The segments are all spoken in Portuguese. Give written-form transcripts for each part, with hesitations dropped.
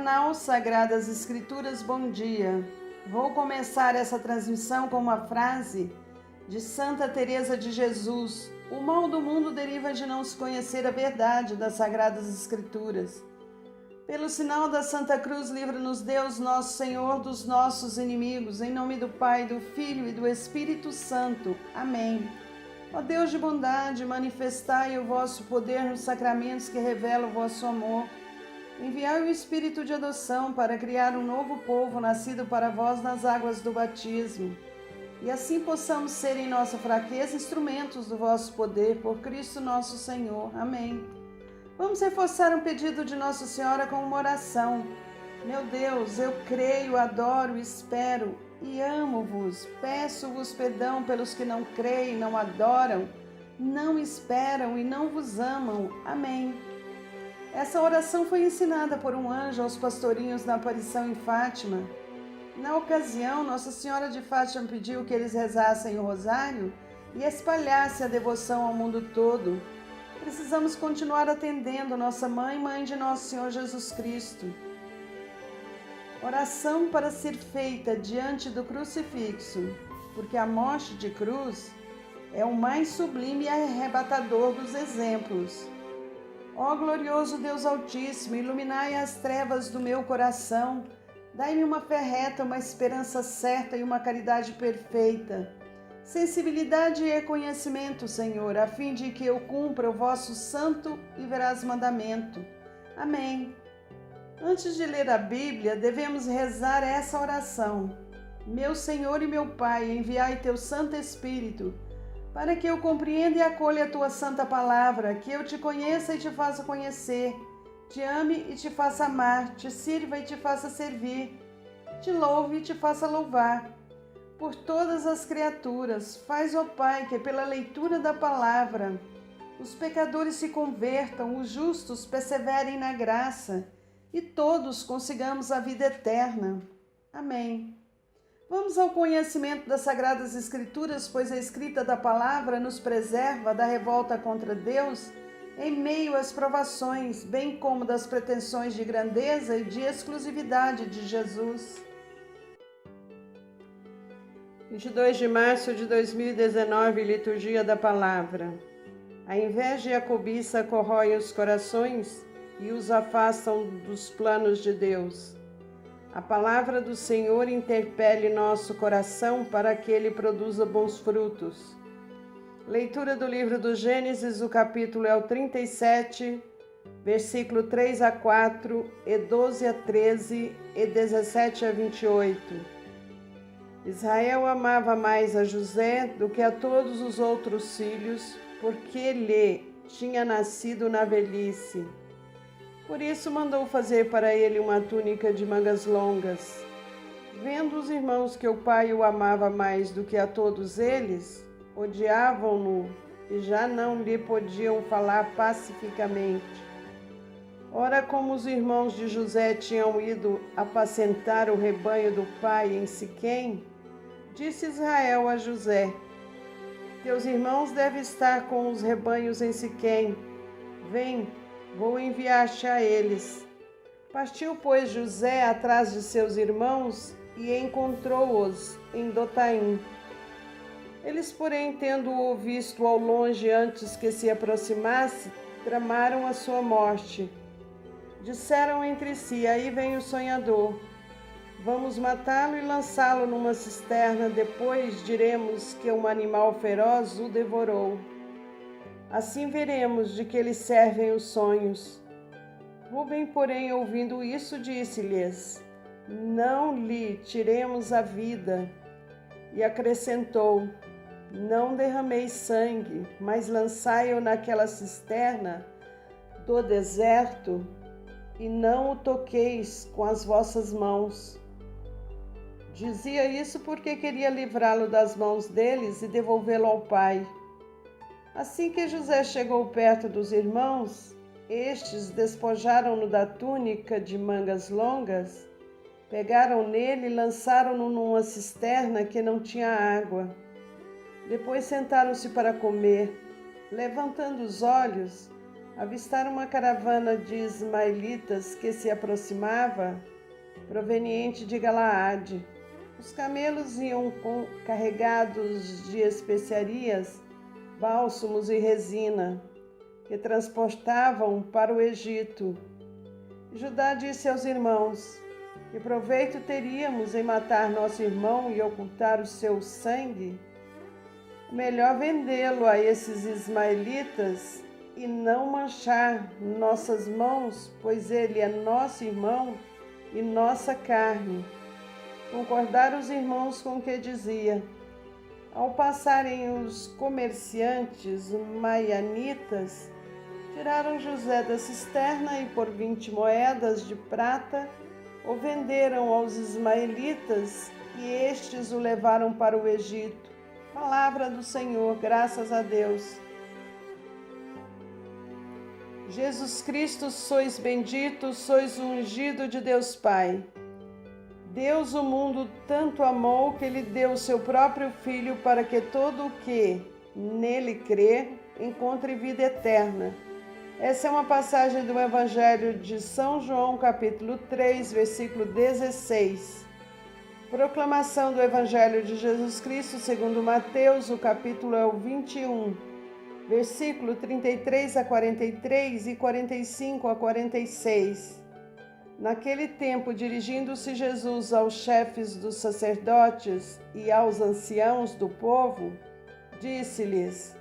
Canal Sagradas Escrituras, bom dia. Vou começar essa transmissão com uma frase de Santa Teresa de Jesus. O mal do mundo deriva de não se conhecer a verdade das Sagradas Escrituras. Pelo sinal da Santa Cruz, livra-nos Deus, nosso Senhor, dos nossos inimigos. Em nome do Pai, do Filho e do Espírito Santo. Amém. Ó Deus de bondade, manifestai o vosso poder nos sacramentos que revelam o vosso amor. Enviai o Espírito de adoção para criar um novo povo nascido para vós nas águas do batismo. E assim possamos ser em nossa fraqueza instrumentos do vosso poder, por Cristo nosso Senhor. Amém. Vamos reforçar um pedido de Nossa Senhora com uma oração. Meu Deus, eu creio, adoro, espero e amo-vos. Peço-vos perdão pelos que não creem, não adoram, não esperam e não vos amam. Amém. Essa oração foi ensinada por um anjo aos pastorinhos na aparição em Fátima. Na ocasião, Nossa Senhora de Fátima pediu que eles rezassem o rosário e espalhassem a devoção ao mundo todo. Precisamos continuar atendendo nossa mãe, mãe de nosso Senhor Jesus Cristo. Oração para ser feita diante do crucifixo, porque a morte de cruz é o mais sublime e arrebatador dos exemplos. Ó glorioso Deus Altíssimo, iluminai as trevas do meu coração, dai-me uma fé reta, uma esperança certa e uma caridade perfeita. Sensibilidade e conhecimento, Senhor, a fim de que eu cumpra o vosso santo e veraz mandamento. Amém. Antes de ler a Bíblia, devemos rezar essa oração. Meu Senhor e meu Pai, enviai teu Santo Espírito, para que eu compreenda e acolha a tua santa palavra, que eu te conheça e te faça conhecer, te ame e te faça amar, te sirva e te faça servir, te louve e te faça louvar. Por todas as criaturas, faz, ó Pai, que pela leitura da palavra os pecadores se convertam, os justos perseverem na graça e todos consigamos a vida eterna. Amém. Vamos ao conhecimento das Sagradas Escrituras, pois a escrita da palavra nos preserva da revolta contra Deus em meio às provações, bem como das pretensões de grandeza e de exclusividade de Jesus. 22 de março de 2019, Liturgia da Palavra. A inveja e a cobiça corroem os corações e os afastam dos planos de Deus. A palavra do Senhor interpele nosso coração para que ele produza bons frutos. Leitura do livro do Gênesis, o capítulo é o 37, versículo 3 a 4, e 12 a 13, e 17 a 28. Israel amava mais a José do que a todos os outros filhos, porque lhe tinha nascido na velhice. Por isso mandou fazer para ele uma túnica de mangas longas. Vendo os irmãos que o pai o amava mais do que a todos eles, odiavam-no e já não lhe podiam falar pacificamente. Ora, como os irmãos de José tinham ido apacentar o rebanho do pai em Siquém, disse Israel a José: teus irmãos devem estar com os rebanhos em Siquém. Vem, vou enviar-te a eles. Partiu, pois, José atrás de seus irmãos e encontrou-os em Dotaim. Eles, porém, tendo-o visto ao longe antes que se aproximasse, tramaram a sua morte. Disseram entre si: aí vem o sonhador. Vamos matá-lo e lançá-lo numa cisterna, depois diremos que um animal feroz o devorou. Assim veremos de que lhe servem os sonhos. Rúben, porém, ouvindo isso, disse-lhes: não lhe tiremos a vida. E acrescentou: não derrameis sangue, mas lançai-o naquela cisterna do deserto, e não o toqueis com as vossas mãos. Dizia isso porque queria livrá-lo das mãos deles e devolvê-lo ao pai. Assim que José chegou perto dos irmãos, estes despojaram-no da túnica de mangas longas, pegaram nele e lançaram-no numa cisterna que não tinha água. Depois sentaram-se para comer. Levantando os olhos, avistaram uma caravana de ismaelitas que se aproximava, proveniente de Galaade. Os camelos iam carregados de especiarias, bálsamos e resina, que transportavam para o Egito. Judá disse aos irmãos: que proveito teríamos em matar nosso irmão e ocultar o seu sangue? Melhor vendê-lo a esses ismaelitas e não manchar nossas mãos, pois ele é nosso irmão e nossa carne. Concordaram os irmãos com o que dizia. Ao passarem os comerciantes maianitas, tiraram José da cisterna e por 20 moedas de prata o venderam aos ismaelitas e estes o levaram para o Egito. Palavra do Senhor, graças a Deus. Jesus Cristo, sois bendito, sois o ungido de Deus Pai. Deus o mundo tanto amou que ele deu o seu próprio Filho para que todo o que nele crê encontre vida eterna. Essa é uma passagem do Evangelho de São João, capítulo 3, versículo 16. Proclamação do Evangelho de Jesus Cristo segundo Mateus, o capítulo é o 21, versículo 33 a 43 e 45 a 46. Naquele tempo, dirigindo-se Jesus aos chefes dos sacerdotes e aos anciãos do povo, disse-lhes: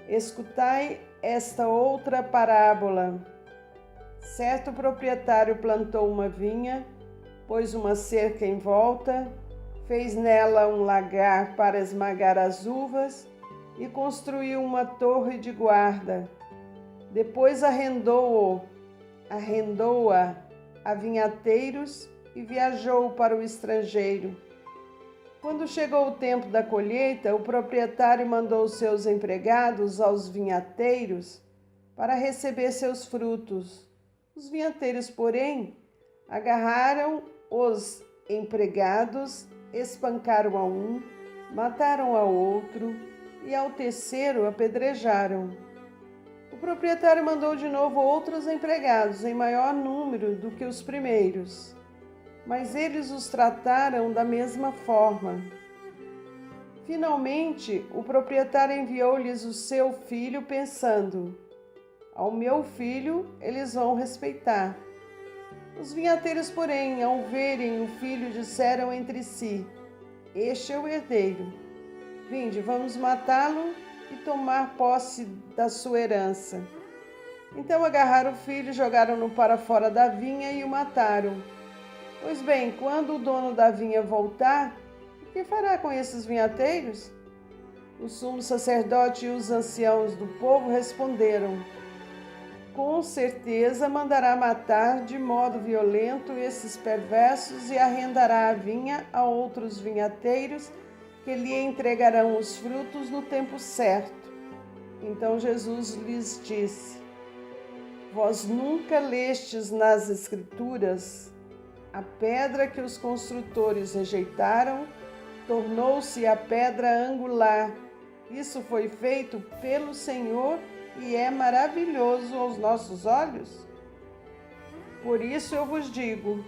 escutai esta outra parábola. Certo proprietário plantou uma vinha, pôs uma cerca em volta, fez nela um lagar para esmagar as uvas e construiu uma torre de guarda. Depois arrendou-a a vinhateiros e viajou para o estrangeiro. Quando chegou o tempo da colheita, o proprietário mandou seus empregados aos vinhateiros para receber seus frutos. Os vinhateiros, porém, agarraram os empregados, espancaram a um, mataram ao outro e ao terceiro apedrejaram. O proprietário mandou de novo outros empregados, em maior número do que os primeiros, mas eles os trataram da mesma forma. Finalmente, o proprietário enviou-lhes o seu filho, pensando: ao meu filho eles vão respeitar. Os vinhateiros, porém, ao verem o filho, disseram entre si: este é o herdeiro. Vinde, vamos matá-lo e tomar posse da sua herança. Então agarraram o filho, jogaram-no para fora da vinha e o mataram. Pois bem, quando o dono da vinha voltar, o que fará com esses vinhateiros? O sumo sacerdote e os anciãos do povo responderam: com certeza mandará matar de modo violento esses perversos e arrendará a vinha a outros vinhateiros que lhe entregarão os frutos no tempo certo. Então Jesus lhes disse: vós nunca lestes nas Escrituras? A pedra que os construtores rejeitaram tornou-se a pedra angular. Isso foi feito pelo Senhor e é maravilhoso aos nossos olhos. Por isso eu vos digo: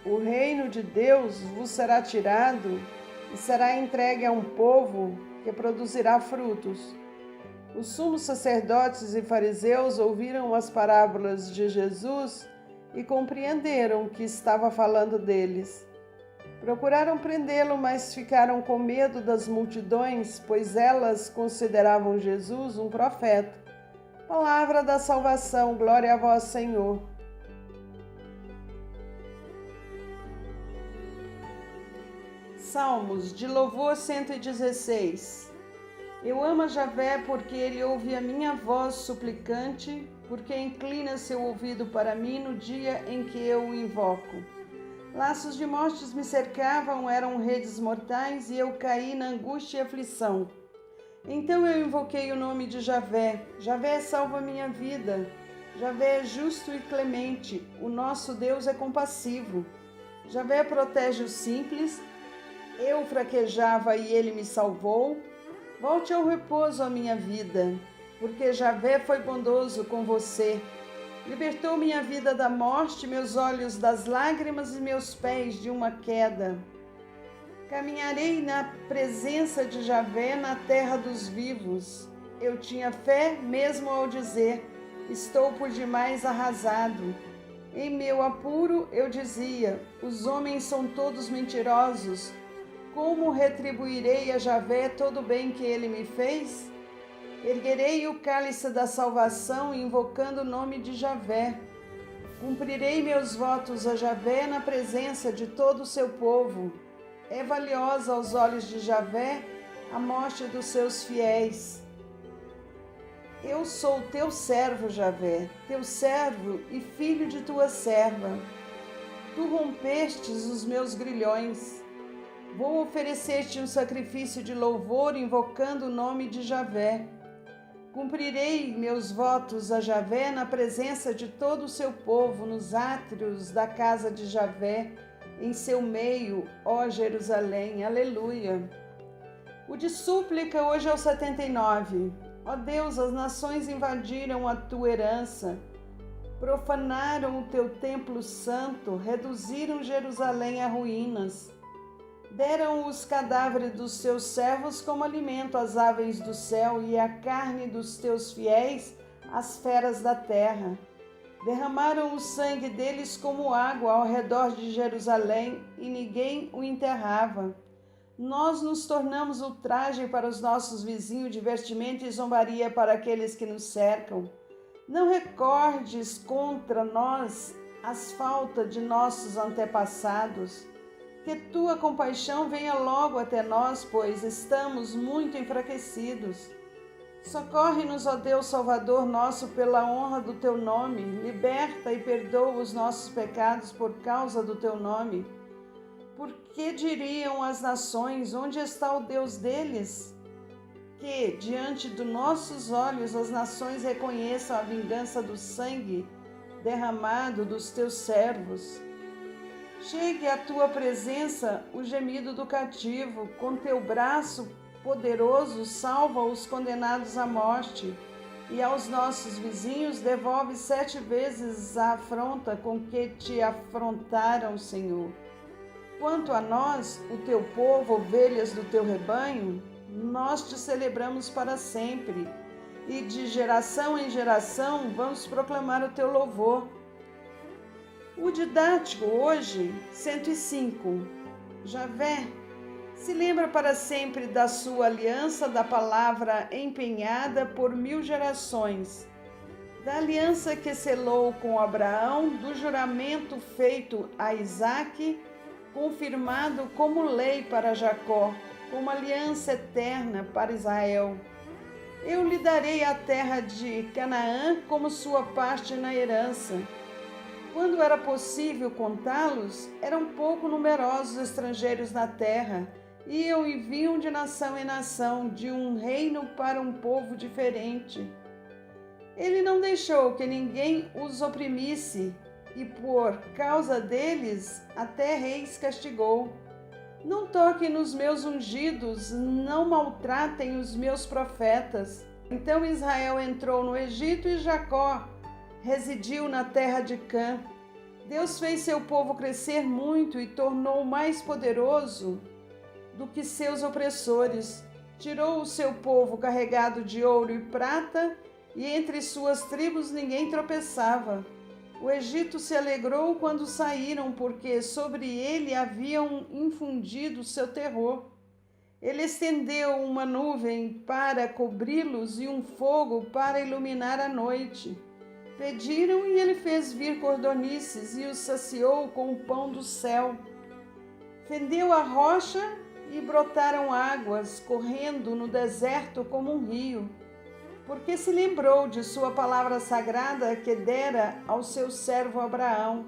o reino de Deus vos será tirado e será entregue a um povo que produzirá frutos. Os sumos sacerdotes e fariseus ouviram as parábolas de Jesus e compreenderam que estava falando deles. Procuraram prendê-lo, mas ficaram com medo das multidões, pois elas consideravam Jesus um profeta. Palavra da salvação, glória a vós, Senhor. Salmos de louvor 116. Eu amo a Javé porque ele ouve a minha voz suplicante, porque inclina seu ouvido para mim no dia em que eu o invoco. Laços de mortes me cercavam, eram redes mortais, e eu caí na angústia e aflição. Então eu invoquei o nome de Javé. Javé salva minha vida. Javé é justo e clemente. O nosso Deus é compassivo. Javé protege os simples. Eu fraquejava e ele me salvou. Volte ao repouso a minha vida. porque Javé foi bondoso com você. Libertou minha vida da morte, meus olhos das lágrimas e meus pés de uma queda. Caminharei na presença de Javé na terra dos vivos. Eu tinha fé mesmo ao dizer, estou por demais arrasado. Em meu apuro eu dizia, os homens são todos mentirosos. Como retribuirei a Javé todo o bem que ele me fez? Erguerei o cálice da salvação, invocando o nome de Javé. Cumprirei meus votos a Javé na presença de todo o seu povo. É valiosa aos olhos de Javé a morte dos seus fiéis. Eu sou teu servo, Javé, teu servo e filho de tua serva. Tu rompestes os meus grilhões. Vou oferecer-te um sacrifício de louvor, invocando o nome de Javé. Cumprirei meus votos a Javé na presença de todo o seu povo, nos átrios da casa de Javé, em seu meio, ó Jerusalém. Aleluia. O de súplica hoje é o 79. Ó Deus, as nações invadiram a tua herança, profanaram o teu templo santo, reduziram Jerusalém a ruínas. Deram os cadáveres dos seus servos como alimento às aves do céu e a carne dos teus fiéis às feras da terra. Derramaram o sangue deles como água ao redor de Jerusalém e ninguém o enterrava. Nós nos tornamos ultraje para os nossos vizinhos, divertimento e zombaria para aqueles que nos cercam. Não recordes contra nós as faltas de nossos antepassados. Que tua compaixão venha logo até nós, pois estamos muito enfraquecidos. Socorre-nos, ó Deus Salvador nosso, pela honra do teu nome. Liberta e perdoa os nossos pecados por causa do teu nome. Por que diriam as nações, onde está o Deus deles? Que, diante dos nossos olhos, as nações reconheçam a vingança do sangue derramado dos teus servos. Chegue à tua presença o gemido do cativo, com teu braço poderoso salva os condenados à morte, e aos nossos vizinhos devolve 7 vezes a afronta com que te afrontaram, Senhor. Quanto a nós, o teu povo, ovelhas do teu rebanho, nós te celebramos para sempre, e de geração em geração vamos proclamar o teu louvor. O didático hoje, 105. Javé se lembra para sempre da sua aliança, da palavra empenhada por 1000 gerações, da aliança que selou com Abraão, do juramento feito a Isaque, confirmado como lei para Jacó, como aliança eterna para Israel. Eu lhe darei a terra de Canaã como sua parte na herança. Quando era possível contá-los, eram pouco numerosos os estrangeiros na terra, iam e vinham de nação em nação, de um reino para um povo diferente. Ele não deixou que ninguém os oprimisse, e por causa deles até reis castigou. Não toquem nos meus ungidos, não maltratem os meus profetas. Então Israel entrou no Egito e Jacó residiu na terra de Cã. Deus fez seu povo crescer muito e tornou mais poderoso do que seus opressores. Tirou o seu povo carregado de ouro e prata, e entre suas tribos ninguém tropeçava. O Egito se alegrou quando saíram, porque sobre ele haviam infundido seu terror. Ele estendeu uma nuvem para cobri-los e um fogo para iluminar a noite. Pediram e ele fez vir cordonices e os saciou com o pão do céu. Fendeu a rocha e brotaram águas, correndo no deserto como um rio. Porque se lembrou de sua palavra sagrada que dera ao seu servo Abraão.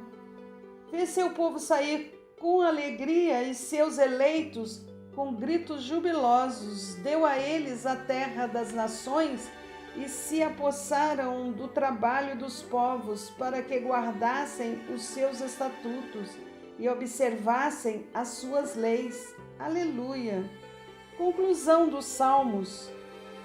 Fez seu povo sair com alegria e seus eleitos com gritos jubilosos. Deu a eles a terra das nações e se apossaram do trabalho dos povos para que guardassem os seus estatutos e observassem as suas leis. Aleluia! Conclusão dos Salmos.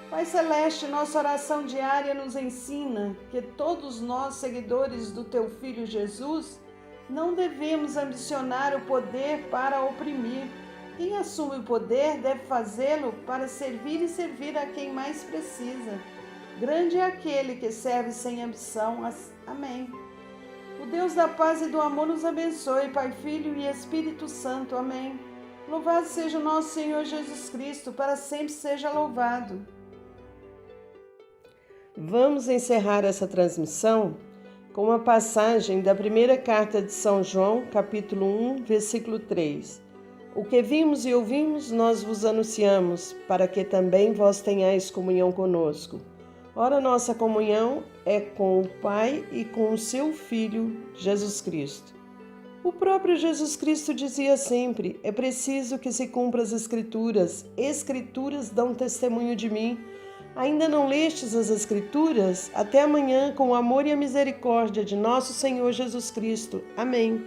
Pai Celeste, nossa oração diária nos ensina que todos nós, seguidores do Teu Filho Jesus, não devemos ambicionar o poder para oprimir. Quem assume o poder deve fazê-lo para servir e servir a quem mais precisa. Grande é aquele que serve sem ambição. Amém. O Deus da paz e do amor nos abençoe, Pai, Filho e Espírito Santo. Amém. Louvado seja o nosso Senhor Jesus Cristo, para sempre seja louvado. Vamos encerrar essa transmissão com uma passagem da primeira carta de São João, capítulo 1, versículo 3. O que vimos e ouvimos, nós vos anunciamos, para que também vós tenhais comunhão conosco. Ora, nossa comunhão é com o Pai e com o seu Filho, Jesus Cristo. O próprio Jesus Cristo dizia sempre: é preciso que se cumpra as Escrituras. Escrituras dão testemunho de mim. Ainda não lestes as Escrituras? Até amanhã, com o amor e a misericórdia de nosso Senhor Jesus Cristo. Amém.